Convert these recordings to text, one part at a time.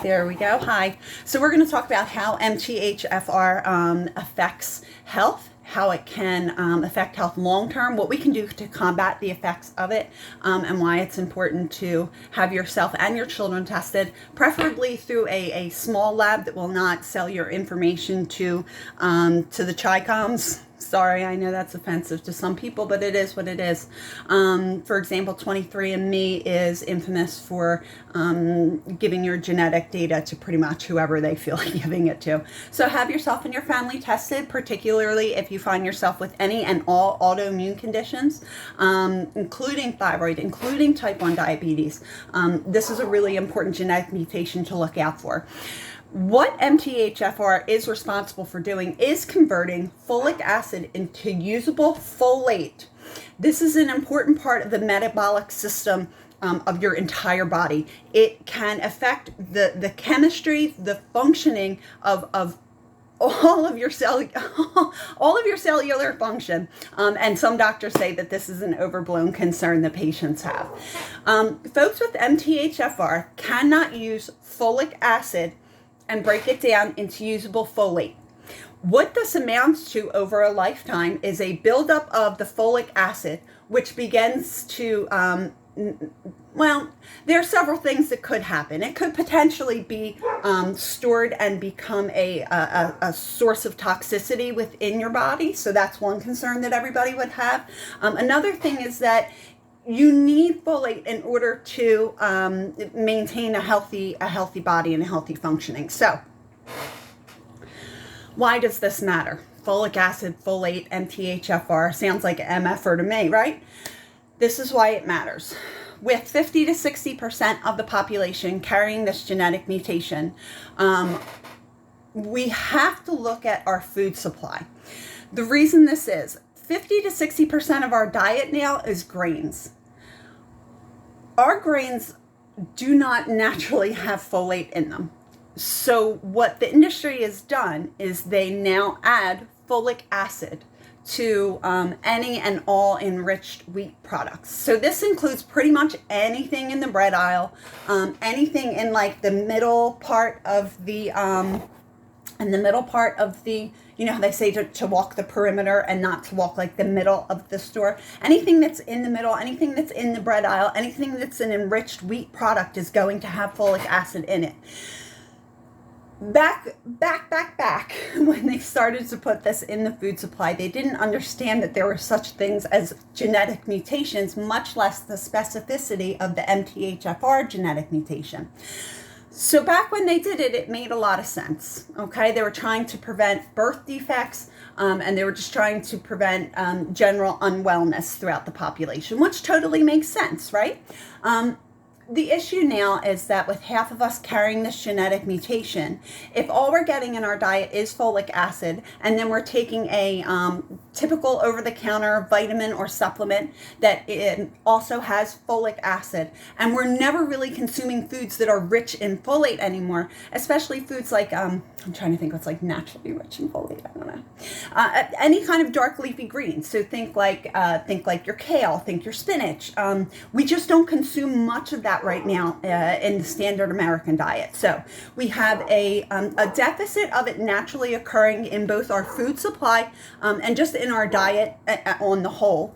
There we go. Hi. So we're going to talk about how MTHFR affects health, how it can affect health long term, what we can do to combat the effects of it, and why it's important to have yourself and your children tested, preferably through a small lab that will not sell your information to the Chi-Coms. Sorry, I know that's offensive to some people, but it is what it is. For example, 23andMe is infamous for giving your genetic data to pretty much whoever they feel like giving it to. So have yourself and your family tested, particularly if you find yourself with any and all autoimmune conditions, including thyroid, including type 1 diabetes. This is a really important genetic mutation to look out for. What MTHFR is responsible for doing is converting folic acid into usable folate. This is an important part of the metabolic system of your entire body. It can affect the chemistry, the functioning of all of your cellular function. And some doctors say that this is an overblown concern that patients have. Folks with MTHFR cannot use folic acid and break it down into usable folate. What this amounts to over a lifetime is a buildup of the folic acid, which begins to, well, there are several things that could happen. It could potentially be stored and become a source of toxicity within your body. So that's one concern that everybody would have. Another thing is that you need folate in order to maintain a healthy body and a healthy functioning. So, why does this matter? Folic acid, folate, MTHFR sounds like MFR to me, right? This is why it matters. With 50 to 60% of the population carrying this genetic mutation, we have to look at our food supply. The reason this is 50 to 60% of our diet now is grains. Our grains do not naturally have folate in them. So what the industry has done is they now add folic acid to any and all enriched wheat products. So this includes pretty much anything in the bread aisle, anything in like the middle part of the you know how they say to walk the perimeter and not to walk like the middle of the store. Anything that's in the middle, anything that's in the bread aisle, anything that's an enriched wheat product is going to have folic acid in it. Back, when they started to put this in the food supply, they didn't understand that there were such things as genetic mutations, much less the specificity of the MTHFR genetic mutation. So back when they did it, it made a lot of sense, okay? They were trying to prevent birth defects, and they were just trying to prevent general unwellness throughout the population, which totally makes sense, right? The issue now is that with half of us carrying this genetic mutation, if all we're getting in our diet is folic acid, and then we're taking a typical over-the-counter vitamin or supplement that it also has folic acid, and we're never really consuming foods that are rich in folate anymore, especially foods like, I'm trying to think what's like naturally rich in folate, I don't know. Any kind of dark leafy greens, so think like your kale, think your spinach. We just don't consume much of that right now in the standard American diet. So we have a deficit of it naturally occurring in both our food supply and just in our diet on the whole.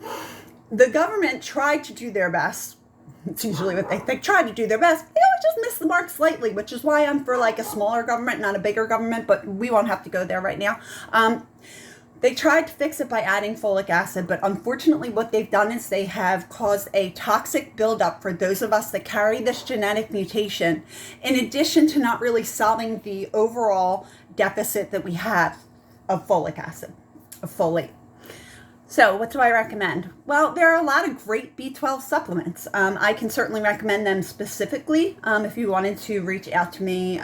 The government tried to do their best. It's usually what they tried to do their best. They always just miss the mark slightly, which is why I'm for like a smaller government, not a bigger government, but we won't have to go there right now. They tried to fix it by adding folic acid, but unfortunately what they've done is they have caused a toxic buildup for those of us that carry this genetic mutation, in addition to not really solving the overall deficit that we have of folic acid, of folate. So what do I recommend? Well, there are a lot of great B12 supplements. I can certainly recommend them specifically if you wanted to reach out to me.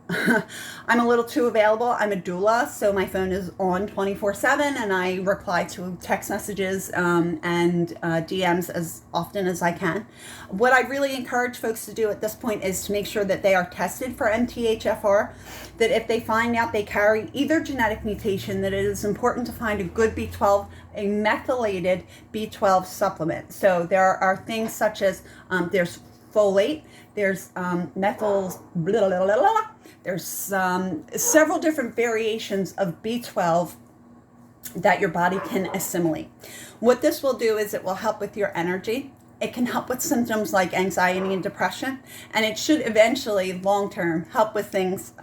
I'm a little too available. I'm a doula, so my phone is on 24/7, and I reply to text messages and DMs as often as I can. What I really encourage folks to do at this point is to make sure that they are tested for MTHFR, that if they find out they carry either genetic mutation, that it is important to find a good B12, a methylated B12 supplement. So there are things such as there's folate, There's methyl, blah, blah, blah, blah. There's several different variations of B12 that your body can assimilate. What this will do is it will help with your energy. It can help with symptoms like anxiety and depression, and it should eventually, long-term, help with things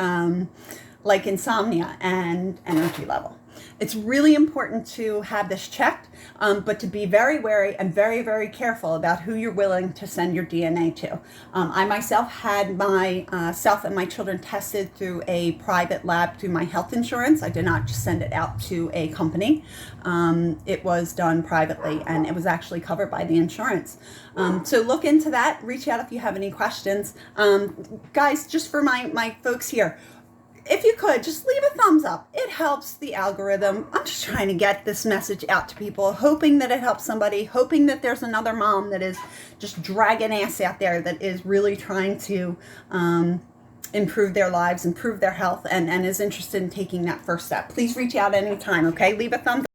like insomnia and energy level. It's really important to have this checked, but to be very wary and very, very careful about who you're willing to send your DNA to. I myself had myself and my children tested through a private lab through my health insurance. I did not just send it out to a company. It was done privately, and it was actually covered by the insurance. So look into that. Reach out if you have any questions. Guys, just for my folks here, if you could, just leave a thumbs up. It helps the algorithm. I'm just trying to get this message out to people, hoping that it helps somebody, hoping that there's another mom that is just dragging ass out there that is really trying to improve their lives, improve their health, and is interested in taking that first step. Please reach out anytime, okay? Leave a thumbs up.